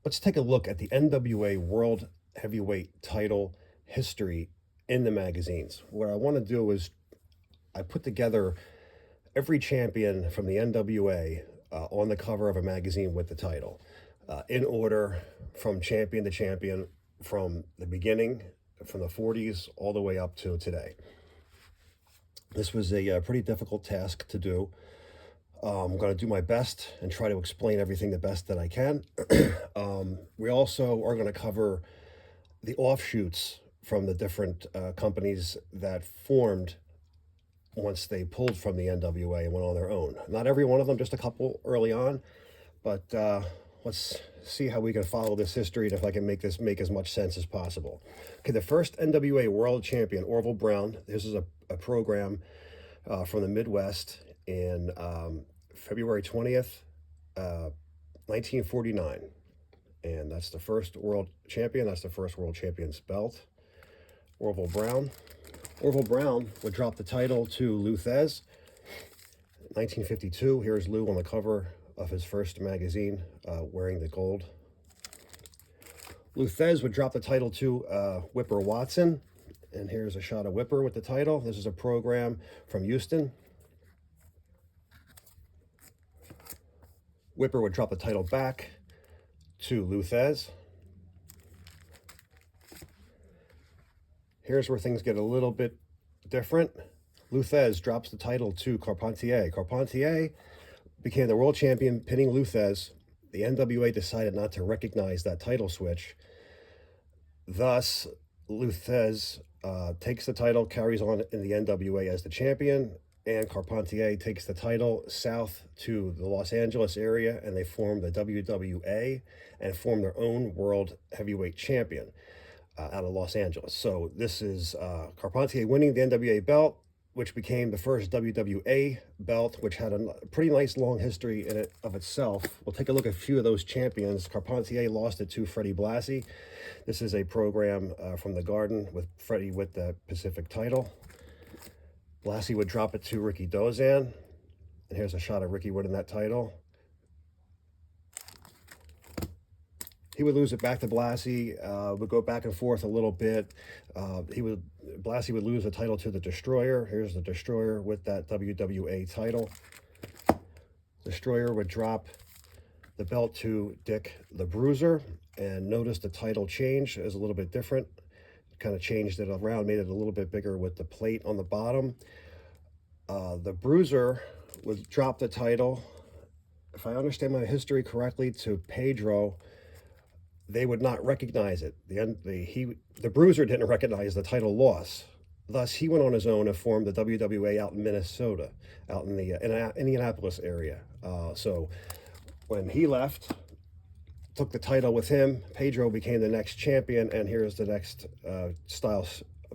Let's take a look at the NWA World Heavyweight title history in the magazines. What I want to do is I put together every champion from the NWA on the cover of a magazine with the title, in order from champion to champion, from the beginning, from the 40s all the way up to today. This was a pretty difficult task to do. I'm going to do my best and try to explain everything the best that I can. We also are going to cover the offshoots from the different companies that formed once they pulled from the NWA and went on their own. Not every one of them, just a couple early on, but let's see how we can follow this history and if I can make this make as much sense as possible. Okay, the first NWA World Champion, Orville Brown. This is a program from the Midwest in February 20th, 1949. And that's the first world champion. That's the first world champion's belt. Orville Brown. Orville Brown would drop the title to Lou Thesz. 1952, here's Lou on the cover of his first magazine, wearing the gold. Lou Thesz would drop the title to Whipper Watson. And here's a shot of Whipper with the title. This is a program from Houston. Whipper would drop the title back to Lou Thesz. Here's where things get a little bit different. Lou Thesz drops the title to Carpentier. Carpentier became the world champion, pinning Lou Thesz. The NWA decided not to recognize that title switch. Thus, Lou Thesz takes the title, carries on in the NWA as the champion, and Carpentier takes the title south to the Los Angeles area, and they form the WWA and form their own world heavyweight champion out of Los Angeles. So this is Carpentier winning the NWA belt, which became the first WWA belt, which had a pretty nice long history in it of itself. We'll take a look at a few of those champions. Carpentier lost it to Freddie Blassie. This is a program from the Garden with Freddie with the Pacific title. Blassie would drop it to Ricky Dozan. And here's a shot of Ricky winning that title. He would lose it back to Blassie. Would go back and forth a little bit. Blassie would lose the title to the Destroyer. Here's the Destroyer with that WWA title. Destroyer would drop the belt to Dick the Bruiser. And notice the title change is a little bit different. Kind of changed it around, made it a little bit bigger with the plate on the bottom. The Bruiser would drop the title, if I understand my history correctly, to Pedro. They would not recognize it. The Bruiser didn't recognize the title loss. Thus, he went on his own and formed the WWA out in Minnesota, out in the Indianapolis area. So when he left, took the title with him, Pedro became the next champion, and here's the next style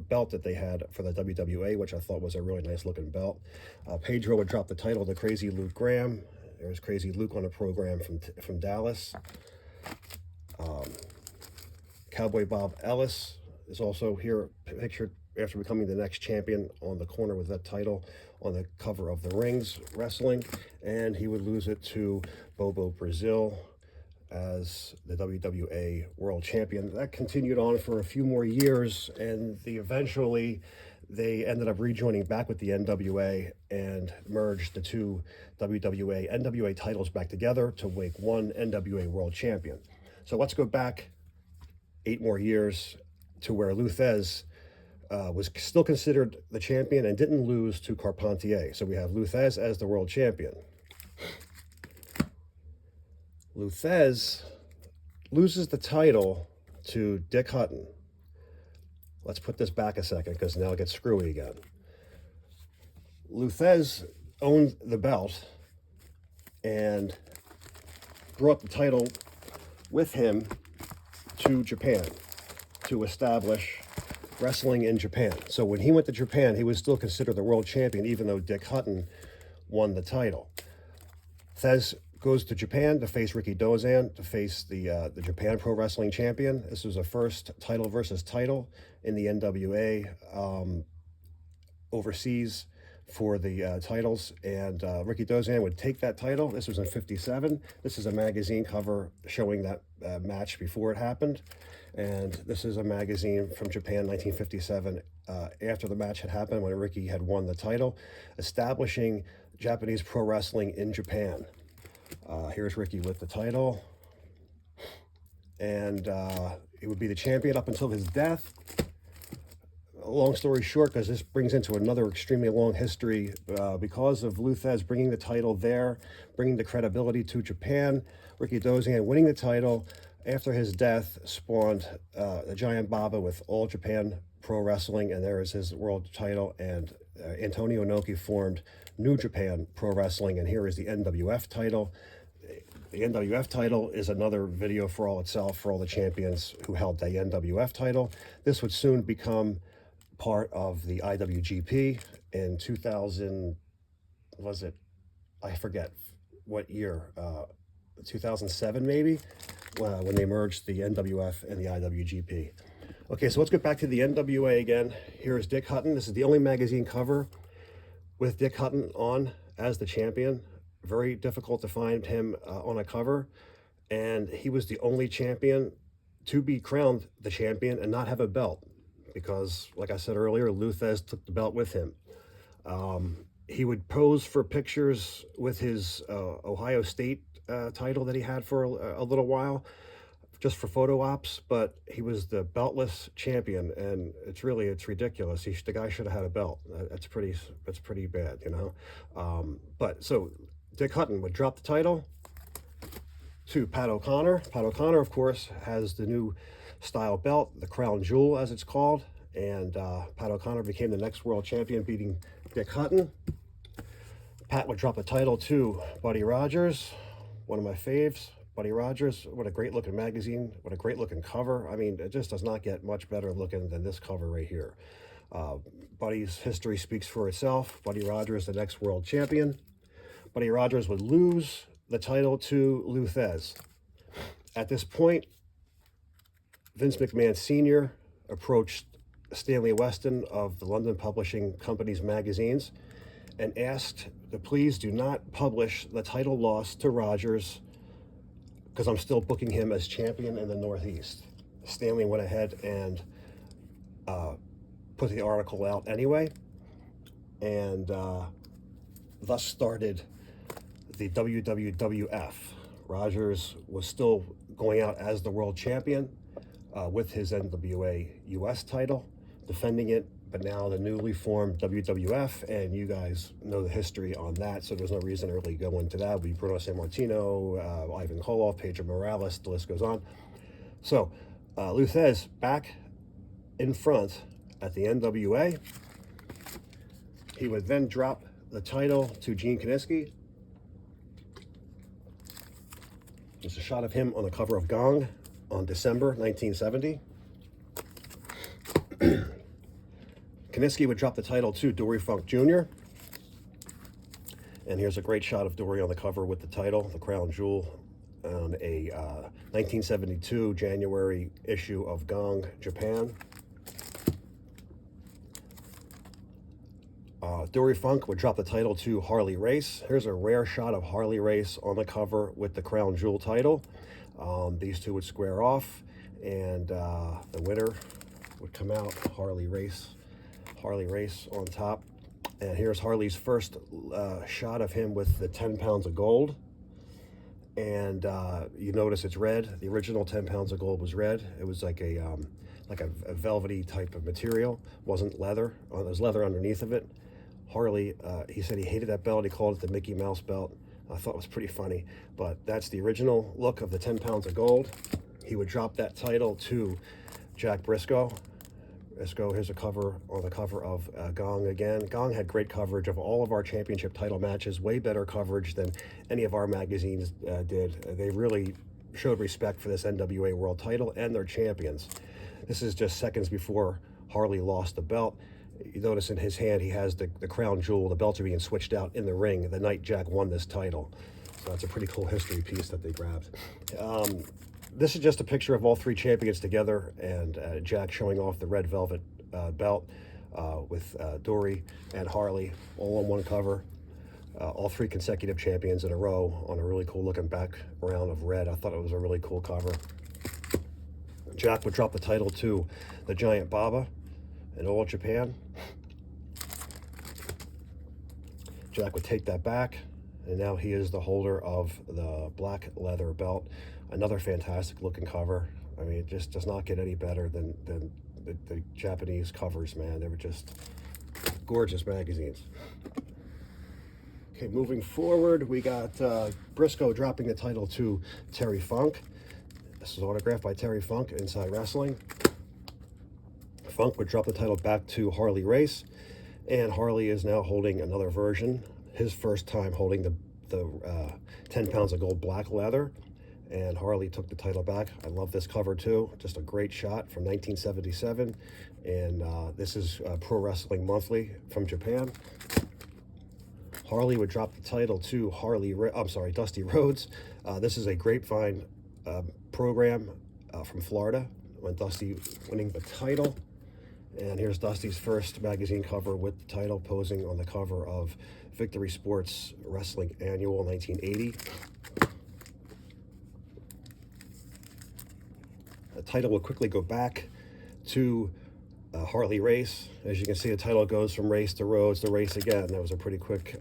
belt that they had for the WWA, which I thought was a really nice looking belt. Pedro would drop the title to Crazy Luke Graham. There's Crazy Luke on a program from Dallas. Cowboy Bob Ellis is also here pictured after becoming the next champion on the corner with that title on the cover of the Rings Wrestling, and he would lose it to Bobo Brazil as the WWA World Champion. That continued on for a few more years, and eventually they ended up rejoining back with the NWA and merged the two WWA, NWA titles back together to make one NWA World Champion. So let's go back 8 more years to where Lou Thesz was still considered the champion and didn't lose to Carpentier. So we have Lou Thesz as the world champion. Lou Thesz loses the title to Dick Hutton. Let's put this back a second because now it gets screwy again. Lou Thesz owned the belt and brought the title with him to Japan to establish wrestling in Japan. So when he went to Japan, he was still considered the world champion, even though Dick Hutton won the title. Thesz goes to Japan to face Ricky Dozan, to face the Japan Pro Wrestling Champion. This was a first title versus title in the NWA overseas. for the titles, and Ricky Dozan would take that title. This was in '57. This is a magazine cover showing that match before it happened, and this is a magazine from Japan, 1957, after the match had happened, when Ricky had won the title, establishing Japanese pro wrestling in Japan. Here's Ricky with the title, and he would be the champion up until his death. Long story short, because this brings into another extremely long history, because of Lou Thesz bringing the title there, bringing the credibility to Japan, Ricky Dozan winning the title after his death spawned the Giant Baba with All Japan Pro Wrestling, and there is his world title, and Antonio Inoki formed New Japan Pro Wrestling, and here is the NWF title. The NWF title is another video for all itself, for all the champions who held the NWF title. This would soon become part of the IWGP in 2000, was it? I forget what year, 2007 maybe, when they merged the NWF and the IWGP. Okay, so let's get back to the NWA again. Here's Dick Hutton. This is the only magazine cover with Dick Hutton on as the champion. Very difficult to find him on a cover, and he was the only champion to be crowned the champion and not have a belt, because, like I said earlier, Lou Thesz took the belt with him. He would pose for pictures with his Ohio State title that he had for a little while, just for photo ops, but he was the beltless champion, and it's ridiculous. The guy should have had a belt. That's pretty bad, you know. But so Dick Hutton would drop the title to Pat O'Connor. Pat O'Connor, of course, has the new style belt, the Crown Jewel, as it's called, and Pat O'Connor became the next world champion, beating Dick Hutton. Pat would drop the title to Buddy Rogers, one of my faves. Buddy Rogers, what a great looking magazine, what a great looking cover. I mean, it just does not get much better looking than this cover right here. Buddy's history speaks for itself. Buddy Rogers, the next world champion. Buddy Rogers would lose the title to Lou Thesz. At this point, Vince McMahon Sr. approached Stanley Weston of the London Publishing Company's magazines and asked to please do not publish the title loss to Rogers, because I'm still booking him as champion in the Northeast. Stanley went ahead and put the article out anyway, and thus started the WWF. Rogers was still going out as the world champion with his NWA US title, defending it, but now the newly formed WWF, and you guys know the history on that, so there's no reason to really go into that. We Bruno Sammartino, Ivan Koloff, Pedro Morales, the list goes on. So Lou Thesz back in front at the NWA. He would then drop the title to Gene Kiniski. There's a shot of him on the cover of Gong on December 1970. Kiniski would drop the title to Dory Funk Jr. And here's a great shot of Dory on the cover with the title, the Crown Jewel, on a 1972 January issue of Gong Japan. Dory Funk would drop the title to Harley Race. Here's a rare shot of Harley Race on the cover with the Crown Jewel title. These two would square off, and the winner would come out, Harley Race on top. And here's Harley's first shot of him with the 10 pounds of gold. And you notice it's red. The original 10 pounds of gold was red. It was like a velvety type of material. It wasn't leather. There was leather underneath of it. Harley, he said he hated that belt. He called it the Mickey Mouse belt. I thought it was pretty funny. But that's the original look of the 10 pounds of gold. He would drop that title to Jack Briscoe. Here's a cover on the cover of Gong again. Gong had great coverage of all of our championship title matches, way better coverage than any of our magazines did. They really showed respect for this NWA world title and their champions. This is just seconds before Harley lost the belt. You notice in his hand he has the Crown Jewel. The belts are being switched out in the ring the night Jack won this title. So that's a pretty cool history piece that they grabbed. This is just a picture of all three champions together, and Jack showing off the red velvet belt. with Dory and Harley all on one cover. All 3 consecutive champions in a row on a really cool looking background of red. I thought it was a really cool cover. Jack would drop the title to the Giant Baba in All Japan. Jack would take that back, and now he is the holder of the black leather belt. Another fantastic looking cover. I mean, it just does not get any better than the Japanese covers, man. They were just gorgeous magazines. Okay, moving forward, we got Briscoe dropping the title to Terry Funk. This is autographed by Terry Funk, Inside Wrestling. Funk would drop the title back to Harley Race, and Harley is now holding another version. His first time holding the 10 pounds of gold black leather, and Harley took the title back. I love this cover too. Just a great shot from 1977, and this is Pro Wrestling Monthly from Japan. Harley would drop the title to Dusty Rhodes. This is a Grapevine program from Florida, when Dusty winning the title. And here's Dusty's first magazine cover with the title, posing on the cover of Victory Sports Wrestling Annual 1980. The title will quickly go back to Harley Race. As you can see, the title goes from Race to Rhodes to Race again. That was a pretty quick,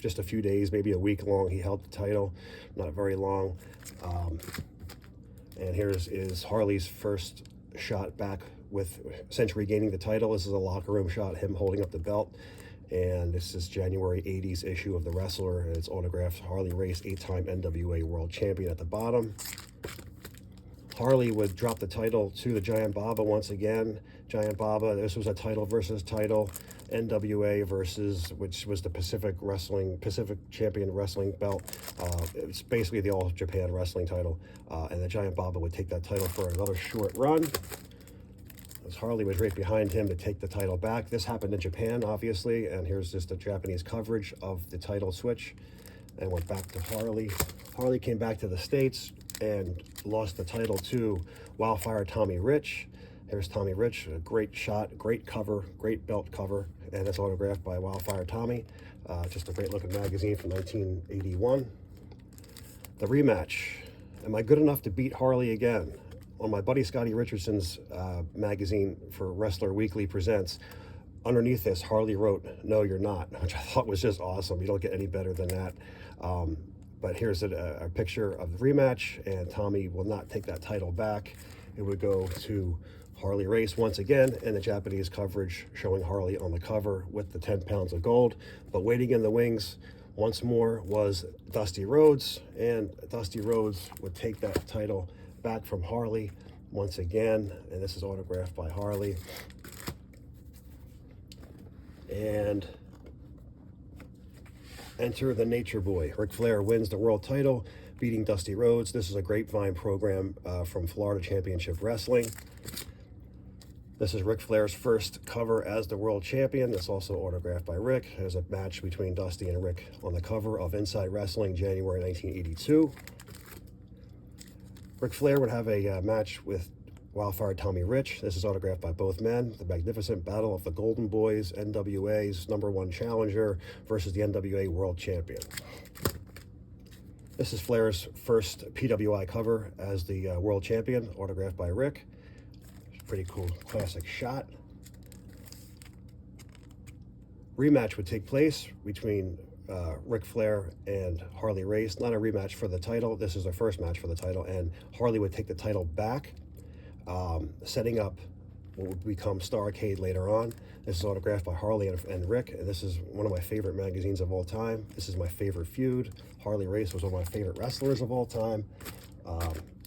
just a few days, maybe a week long. He held the title, not very long. And here's is Harley's first shot back since regaining the title. This is a locker room shot, him holding up the belt. And this is January 80s issue of The Wrestler, and it's autographed Harley Race, 8-time NWA World Champion at the bottom. Harley would drop the title to the Giant Baba once again. Giant Baba, this was a title versus title. NWA versus, which was the Pacific Champion Wrestling belt. It's basically the All Japan Wrestling title. And the Giant Baba would take that title for another short run, as Harley was right behind him to take the title back. This happened in Japan, obviously, and here's just the Japanese coverage of the title switch, and went back to Harley. Harley came back to the States and lost the title to Wildfire Tommy Rich. Here's Tommy Rich, a great shot, great cover, great belt cover, and it's autographed by Wildfire Tommy. Just a great looking magazine from 1981. The rematch. Am I good enough to beat Harley again? On my buddy Scotty Richardson's magazine for Wrestler Weekly Presents, underneath this, Harley wrote, "No, you're not," which I thought was just awesome. You don't get any better than that. But here's a picture of the rematch, and Tommy will not take that title back. It would go to Harley Race once again, and the Japanese coverage showing Harley on the cover with the 10 pounds of gold. But waiting in the wings once more was Dusty Rhodes, and Dusty Rhodes would take that title back from Harley once again, and this is autographed by Harley. And enter the Nature Boy. Ric Flair wins the world title, beating Dusty Rhodes. This is a Grapevine program from Florida Championship Wrestling. This is Ric Flair's first cover as the world champion. It's also autographed by Ric. There's a match between Dusty and Ric on the cover of Inside Wrestling, January 1982. Ric Flair would have a match with Wildfire Tommy Rich. This is autographed by both men. The magnificent battle of the Golden Boys, NWA's #1 challenger versus the NWA World Champion. This is Flair's first PWI cover as the world champion, autographed by Ric. Pretty cool classic shot. Rematch would take place between Ric Flair and Harley Race. Not a rematch for the title. This is their first match for the title, and Harley would take the title back, setting up what would become Starrcade later on. This is autographed by Harley and Ric, and this is one of my favorite magazines of all time. This is my favorite feud. Harley Race was one of my favorite wrestlers of all time.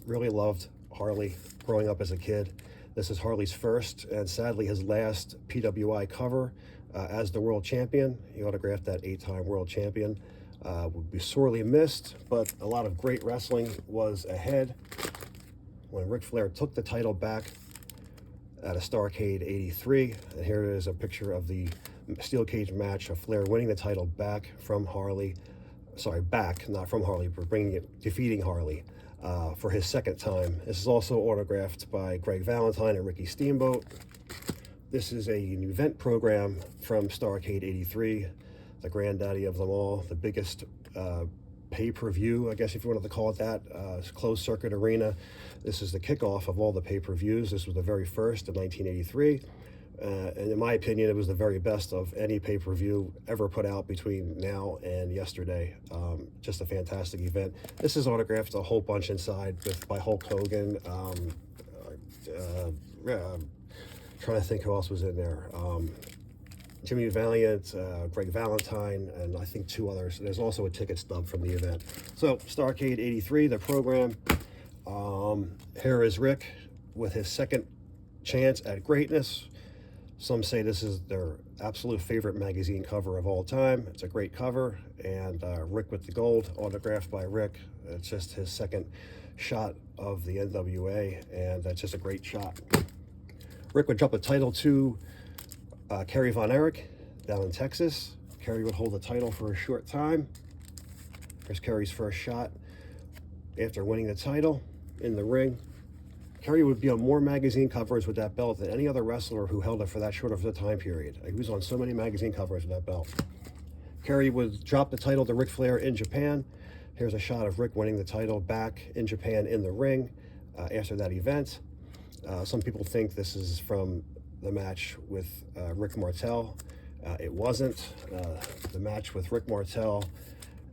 Really loved Harley growing up as a kid. This is Harley's first and sadly his last PWI cover as the world champion. He autographed that 8-time world champion. Would be sorely missed, but a lot of great wrestling was ahead when Ric Flair took the title back at a Starrcade 83. And here is a picture of the steel cage match of Flair winning the title back from Harley. Sorry, back, not from Harley, but defeating Harley for his second time. This is also autographed by Greg Valentine and Ricky Steamboat. This is an event program from Starrcade 83, the granddaddy of them all, the biggest pay-per-view, I guess if you wanted to call it that, closed circuit arena. This is the kickoff of all the pay-per-views. This was the very first in 1983. And in my opinion, it was the very best of any pay-per-view ever put out between now and yesterday. Just a fantastic event. This is autographed a whole bunch inside by Hulk Hogan. Trying to think who else was in there. Jimmy Valiant, Greg Valentine, and I think 2 others. There's also a ticket stub from the event. So Starrcade 83, the program. Here is Rick with his second chance at greatness. Some say this is their absolute favorite magazine cover of all time. It's a great cover, and Rick with the gold, autographed by Rick. It's just his second shot of the NWA, and that's just a great shot. Rick would drop the title to Kerry Von Erich down in Texas. Kerry would hold the title for a short time. Here's Kerry's first shot after winning the title in the ring. Kerry would be on more magazine covers with that belt than any other wrestler who held it for that short of a time period. He was on so many magazine covers with that belt. Kerry would drop the title to Ric Flair in Japan. Here's a shot of Rick winning the title back in Japan in the ring after that event. Some people think this is from the match with Rick Martel. It wasn't. The match with Rick Martel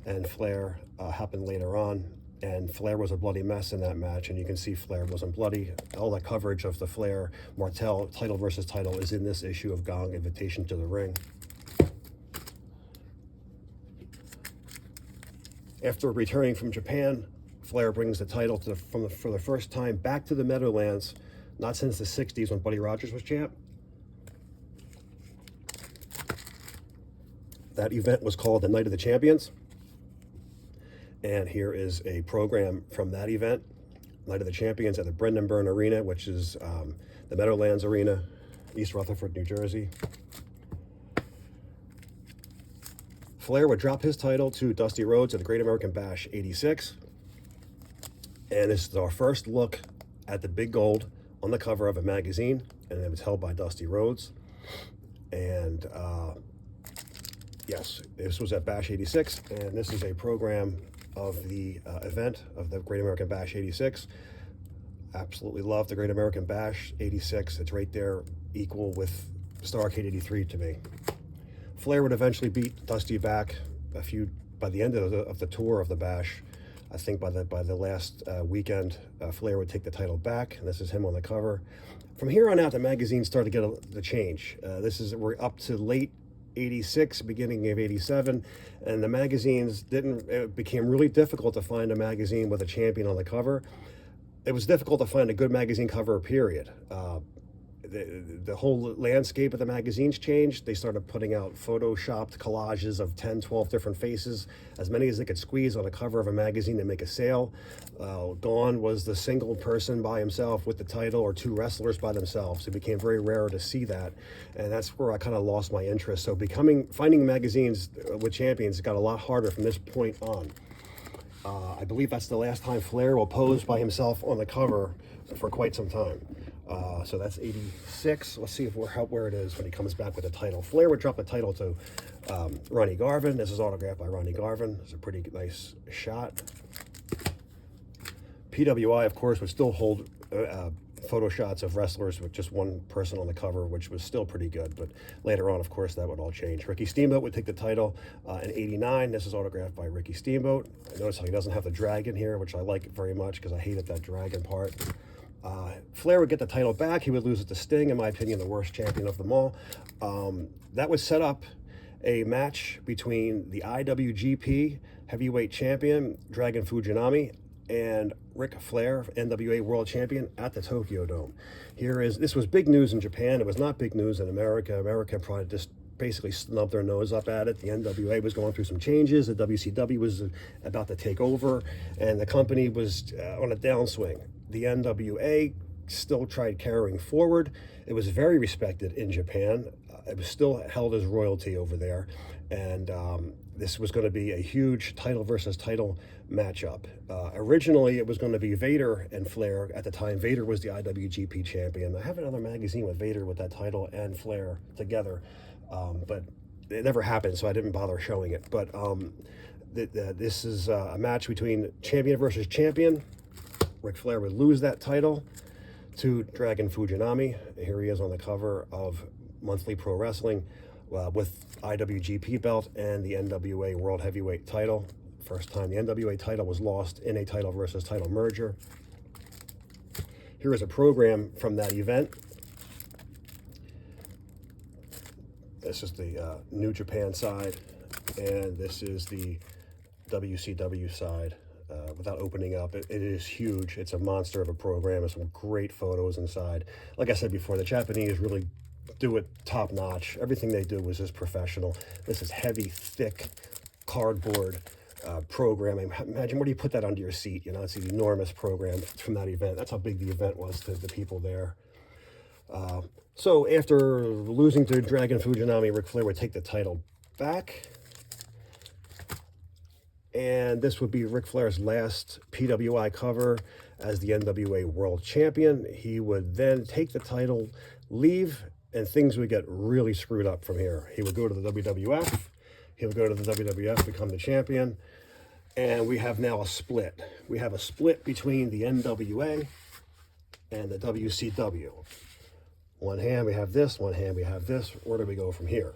and Flair happened later on, and Flair was a bloody mess in that match, and you can see Flair wasn't bloody. All the coverage of the Flair Martel title versus title is in this issue of Gong, Invitation to the Ring. After returning from Japan, Flair brings the title for the first time back to the Meadowlands, not since the 60s when Buddy Rogers was champ. That event was called the Night of the Champions. And here is a program from that event, Night of the Champions at the Brendan Byrne Arena, which is the Meadowlands Arena, East Rutherford, New Jersey. Flair would drop his title to Dusty Rhodes at the Great American Bash 86. And this is our first look at the big gold on the cover of a magazine, and it was held by Dusty Rhodes. And yes, this was at Bash 86, and this is a program of the event of the Great American Bash 86. Absolutely love the Great American Bash 86. It's right there, equal with Starrcade 83 to me. Flair would eventually beat Dusty back by the end of the tour of the Bash. I think by the last weekend, Flair would take the title back, and this is him on the cover. From here on out, the magazines started to get the change. We're up to late 86, beginning of 87, and the magazines it became really difficult to find a magazine with a champion on the cover. It was difficult to find a good magazine cover, period. The whole landscape of the magazines changed. They started putting out photoshopped collages of 10, 12 different faces, as many as they could squeeze on a cover of a magazine to make a sale. Gone was the single person by himself with the title, or 2 wrestlers by themselves. It became very rare to see that, and that's where I kind of lost my interest. So finding magazines with champions got a lot harder from this point on. I believe that's the last time Flair will pose by himself on the cover for quite some time. So that's 86. Let's see where it is when he comes back with the title. Flair would drop the title to Ronnie Garvin. This is autographed by Ronnie Garvin. It's a pretty nice shot. PWI, of course, would still hold photo shots of wrestlers with just one person on the cover, which was still pretty good. But later on, of course, that would all change. Ricky Steamboat would take the title in 89. This is autographed by Ricky Steamboat. I notice how he doesn't have the dragon here, which I like very much because I hated that dragon part. Flair would get the title back. He would lose it to Sting, in my opinion, the worst champion of them all. That would set up a match between the IWGP heavyweight champion, Dragon Fujinami, and Ric Flair, NWA World Champion, at the Tokyo Dome. This was big news in Japan. It was not big news in America. America probably just basically snubbed their nose up at it. The NWA was going through some changes. The WCW was about to take over, and the company was on a downswing. The NWA still tried carrying forward. It was very respected in Japan. It was still held as royalty over there, and this was going to be a huge title versus title matchup. Originally, it was going to be Vader and Flair. At the time, Vader was the IWGP champion. I have another magazine with Vader with that title and Flair together, but it never happened, so I didn't bother showing it. But this is a match between champion versus champion. Ric Flair would lose that title to Dragon Fujinami. Here he is on the cover of Monthly Pro Wrestling with IWGP belt and the NWA World Heavyweight title. First time the NWA title was lost in a title versus title merger. Here is a program from that event. This is the New Japan side, and this is the WCW side. Without opening up, it is huge. It's a monster of a program. There's some great photos inside. Like I said before, the Japanese really do it top notch. Everything they do was just professional. This is heavy, thick cardboard programming. Imagine, where do you put that under your seat? You know, it's an enormous program from that event. That's how big the event was to the people there. So after losing to Dragon Fujinami, Ric Flair would take the title back. And this would be Ric Flair's last PWI cover as the NWA World Champion. He would then take the title, leave, and things would get really screwed up from here. He would go to the WWF. He would go to the WWF, become the champion. And we have now a split. We have a split between the NWA and the WCW. One hand we have this, one hand we have this. Where do we go from here?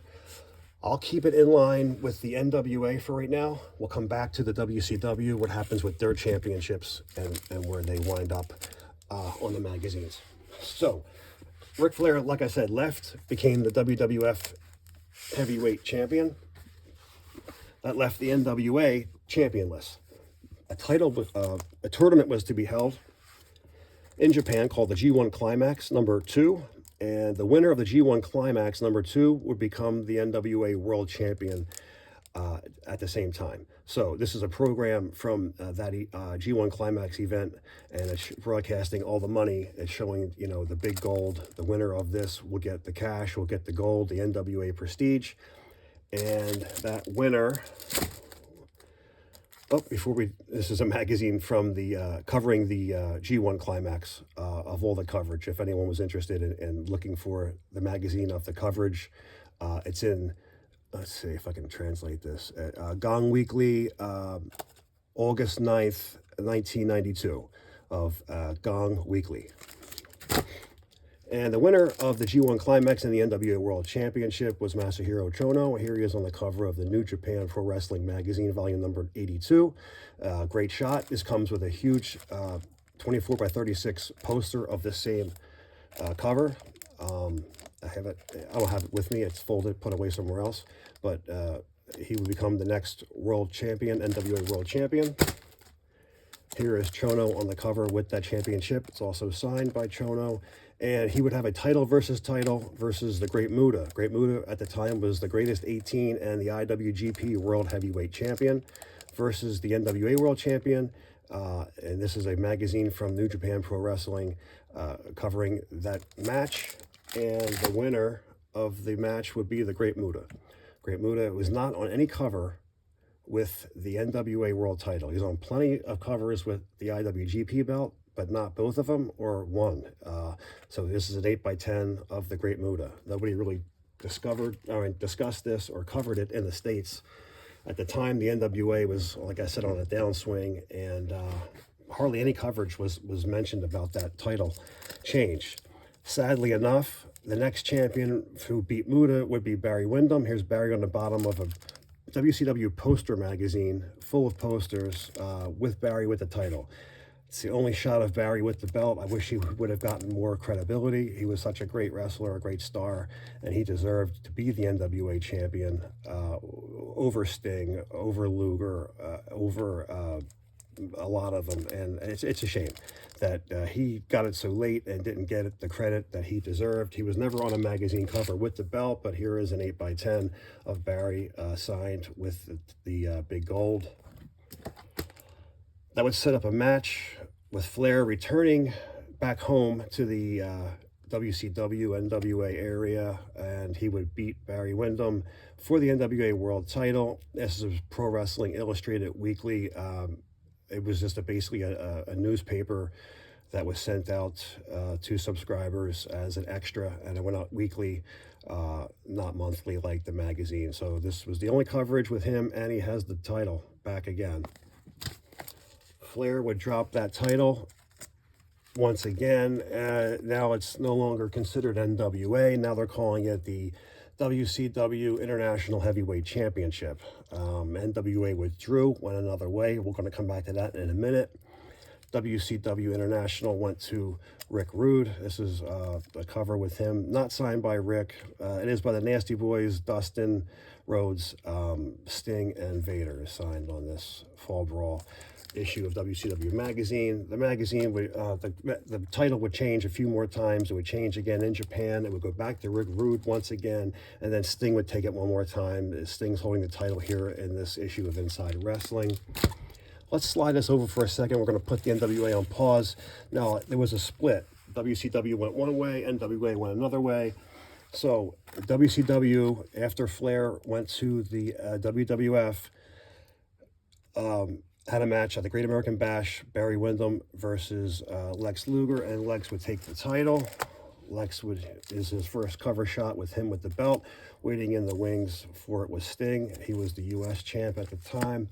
I'll keep it in line with the NWA for right now. We'll come back to the WCW, what happens with their championships and where they wind up on the magazines. So, Ric Flair, like I said, left, became the WWF Heavyweight Champion. That left the NWA championless. A tournament was to be held in Japan called the G1 Climax #2. And the winner of the G1 Climax #2 would become the NWA World Champion at the same time. So this is a program from that G1 Climax event, and it's broadcasting all the money. It's showing, you know, the big gold. The winner of this will get the cash, will get the gold, the NWA Prestige. And that winner... Oh, this is a magazine from the covering the G1 Climax of all the coverage. If anyone was interested in looking for the magazine of the coverage, it's in, let's see if I can translate this, Gong Weekly, August 9th, 1992, of Gong Weekly. And the winner of the G1 Climax and the NWA World Championship was Masahiro Chono. Here he is on the cover of the New Japan Pro Wrestling magazine, volume number 82. Great shot. This comes with a huge 24 by 36 poster of the same cover. I don't have it with me. It's folded, put away somewhere else. But he would become the next world champion, NWA World Champion. Here is Chono on the cover with that championship. It's also signed by Chono. And he would have a title versus the Great Muta. Great Muta at the time was the greatest 18 and the IWGP World Heavyweight Champion versus the NWA World Champion. And this is a magazine from New Japan Pro Wrestling covering that match. And the winner of the match would be the Great Muta. Great Muta was not on any cover with the NWA World title. He's on plenty of covers with the IWGP belt, but not both of them or one. So this is an 8x10 of the Great Muta. Nobody really discussed this or covered it in the States. At the time, the NWA was, like I said, on a downswing, and hardly any coverage was mentioned about that title change. Sadly enough, the next champion who beat Muta would be Barry Windham. Here's Barry on the bottom of a WCW poster magazine full of posters with Barry with the title. It's the only shot of Barry with the belt. I wish he would have gotten more credibility. He was such a great wrestler, a great star, and he deserved to be the NWA champion over Sting, over Luger, over a lot of them. And it's a shame that he got it so late and didn't get it the credit that he deserved. He was never on a magazine cover with the belt, but here is an 8x10 of Barry signed with the big gold. That would set up a match with Flair returning back home to the WCW, NWA area, and he would beat Barry Windham for the NWA World Title. This is Pro Wrestling Illustrated Weekly. It was just basically a newspaper that was sent out to subscribers as an extra, and it went out weekly, not monthly like the magazine. So this was the only coverage with him, and he has the title back again. Flair would drop that title once again. Now it's no longer considered NWA. Now they're calling it the WCW International Heavyweight Championship. NWA withdrew, went another way. We're going to come back to that in a minute. WCW International went to Rick Rude. This is a cover with him, not signed by Rick. It is by the Nasty Boys, Dustin Rhodes, Sting, and Vader is signed on this Fall Brawl issue of WCW magazine. The magazine would the title would change a few more times. It would change again in Japan. It would go back to Rick Rude once again, and then Sting would take it one more time. Sting's holding the title here in this issue of Inside Wrestling. Let's slide this over for a second. We're going to put the NWA on pause. Now, there was a split. WCW went one way, NWA went another way. So WCW, after Flair went to the WWF, had a match at the Great American Bash, Barry Windham versus Lex Luger, and Lex would take the title. Lex is his first cover shot with him with the belt. Waiting in the wings for it was Sting. He was the U.S. champ at the time.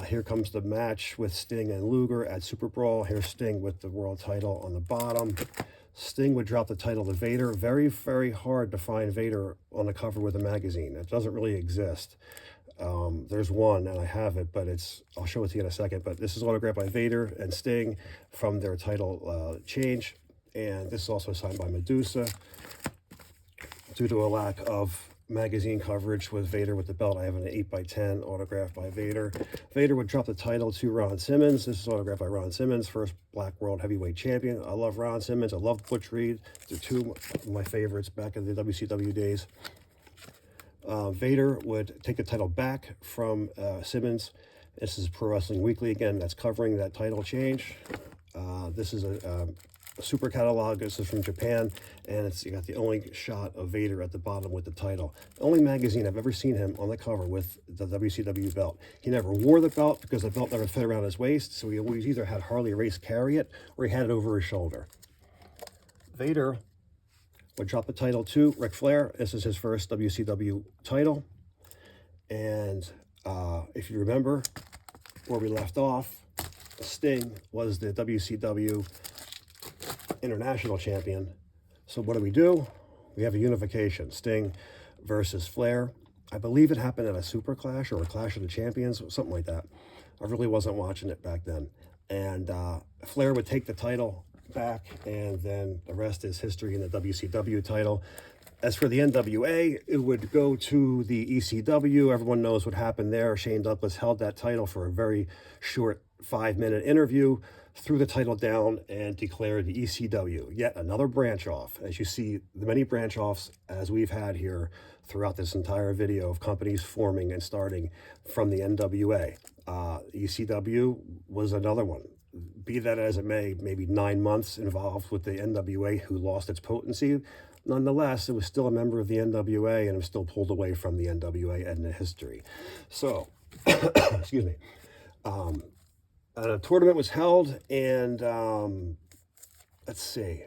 Here comes the match with Sting and Luger at Super Brawl. Here's Sting with the world title on the bottom. Sting would drop the title to Vader. Very, very hard to find Vader on the cover with a magazine. It doesn't really exist. There's one, and I have it, but I'll show it to you in a second. But this is autographed by Vader and Sting from their title change. And this is also signed by Medusa. Due to a lack of magazine coverage with Vader with the belt, I have an 8x10 autographed by Vader. Vader would drop the title to Ron Simmons. This is autographed by Ron Simmons, first Black World Heavyweight Champion. I love Ron Simmons. I love Butch Reed. They're two of my favorites back in the WCW days. Vader would take the title back from Simmons. This is Pro Wrestling Weekly again. That's covering that title change. This is a super catalog. This is from Japan, and you got the only shot of Vader at the bottom with the title. The only magazine I've ever seen him on the cover with the WCW belt. He never wore the belt because the belt never fit around his waist, so he always either had Harley Race carry it or he had it over his shoulder. Vader would drop the title to Ric Flair. This is his first WCW title, and if you remember where we left off, Sting was the WCW International Champion. So what do? We have a unification. Sting versus Flair. I believe it happened at a Super Clash or a Clash of the Champions, something like that. I really wasn't watching it back then. And Flair would take the title back, and then the rest is history in the WCW title. As for the NWA, it would go to the ECW. Everyone knows what happened there. Shane Douglas held that title for a very short 5-minute interview, threw the title down, and declared the ECW. Yet another branch off. As you see, the many branch offs as we've had here throughout this entire video of companies forming and starting from the NWA. ECW was another one. Be that as it may, maybe 9 months involved with the NWA, who lost its potency. Nonetheless, it was still a member of the NWA, and it was still pulled away from the NWA and the history. So, excuse me. A tournament was held, and let's see.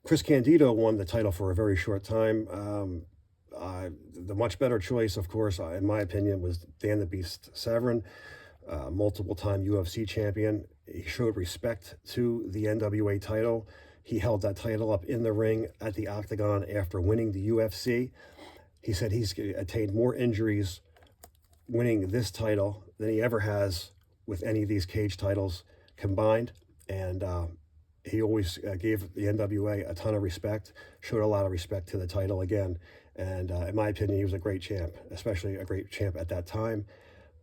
Chris Candido won the title for a very short time. The much better choice, of course, in my opinion, was Dan the Beast Severn, multiple-time UFC champion. He showed respect to the NWA title. He held that title up in the ring at the Octagon after winning the UFC. He said he's attained more injuries winning this title than he ever has with any of these cage titles combined. And he always gave the NWA a ton of respect, showed a lot of respect to the title again. And in my opinion, he was a great champ, especially a great champ at that time.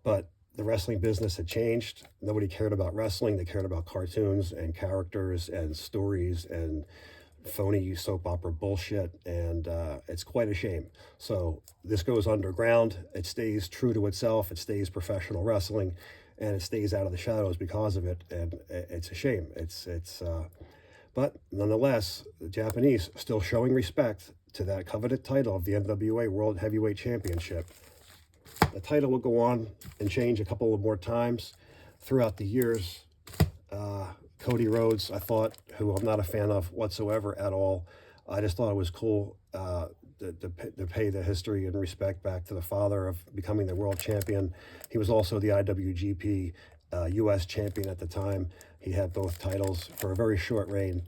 But the wrestling business had changed. Nobody cared about wrestling. They cared about cartoons and characters and stories and phony soap opera bullshit. And it's quite a shame. So this goes underground. It stays true to itself. It stays professional wrestling, and it stays out of the shadows because of it. And it's a shame. But nonetheless, the Japanese still showing respect to that coveted title of the NWA World Heavyweight Championship. The title will go on and change a couple of more times throughout the years. Cody Rhodes, I thought, who I'm not a fan of whatsoever at all, I just thought it was cool to pay the history and respect back to the father of becoming the world champion. He was also the IWGP U.S. champion at the time. He had both titles for a very short reign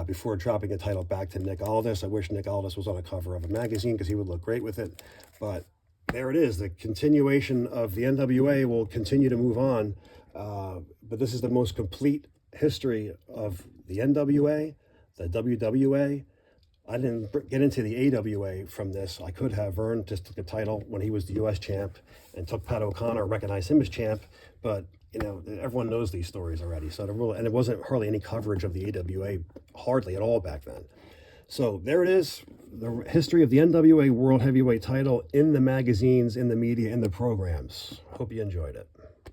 before dropping the title back to Nick Aldis. I wish Nick Aldis was on a cover of a magazine because he would look great with it. But there it is. The continuation of the NWA will continue to move on. But this is the most complete history of the NWA, the WWA. I didn't get into the AWA from this. I could have. Vern just took the title when he was the U.S. champ and took Pat O'Connor, recognized him as champ. But, you know, everyone knows these stories already. So and it wasn't hardly any coverage of the AWA, hardly at all back then. So there it is, the history of the NWA World Heavyweight title in the magazines, in the media, in the programs. Hope you enjoyed it.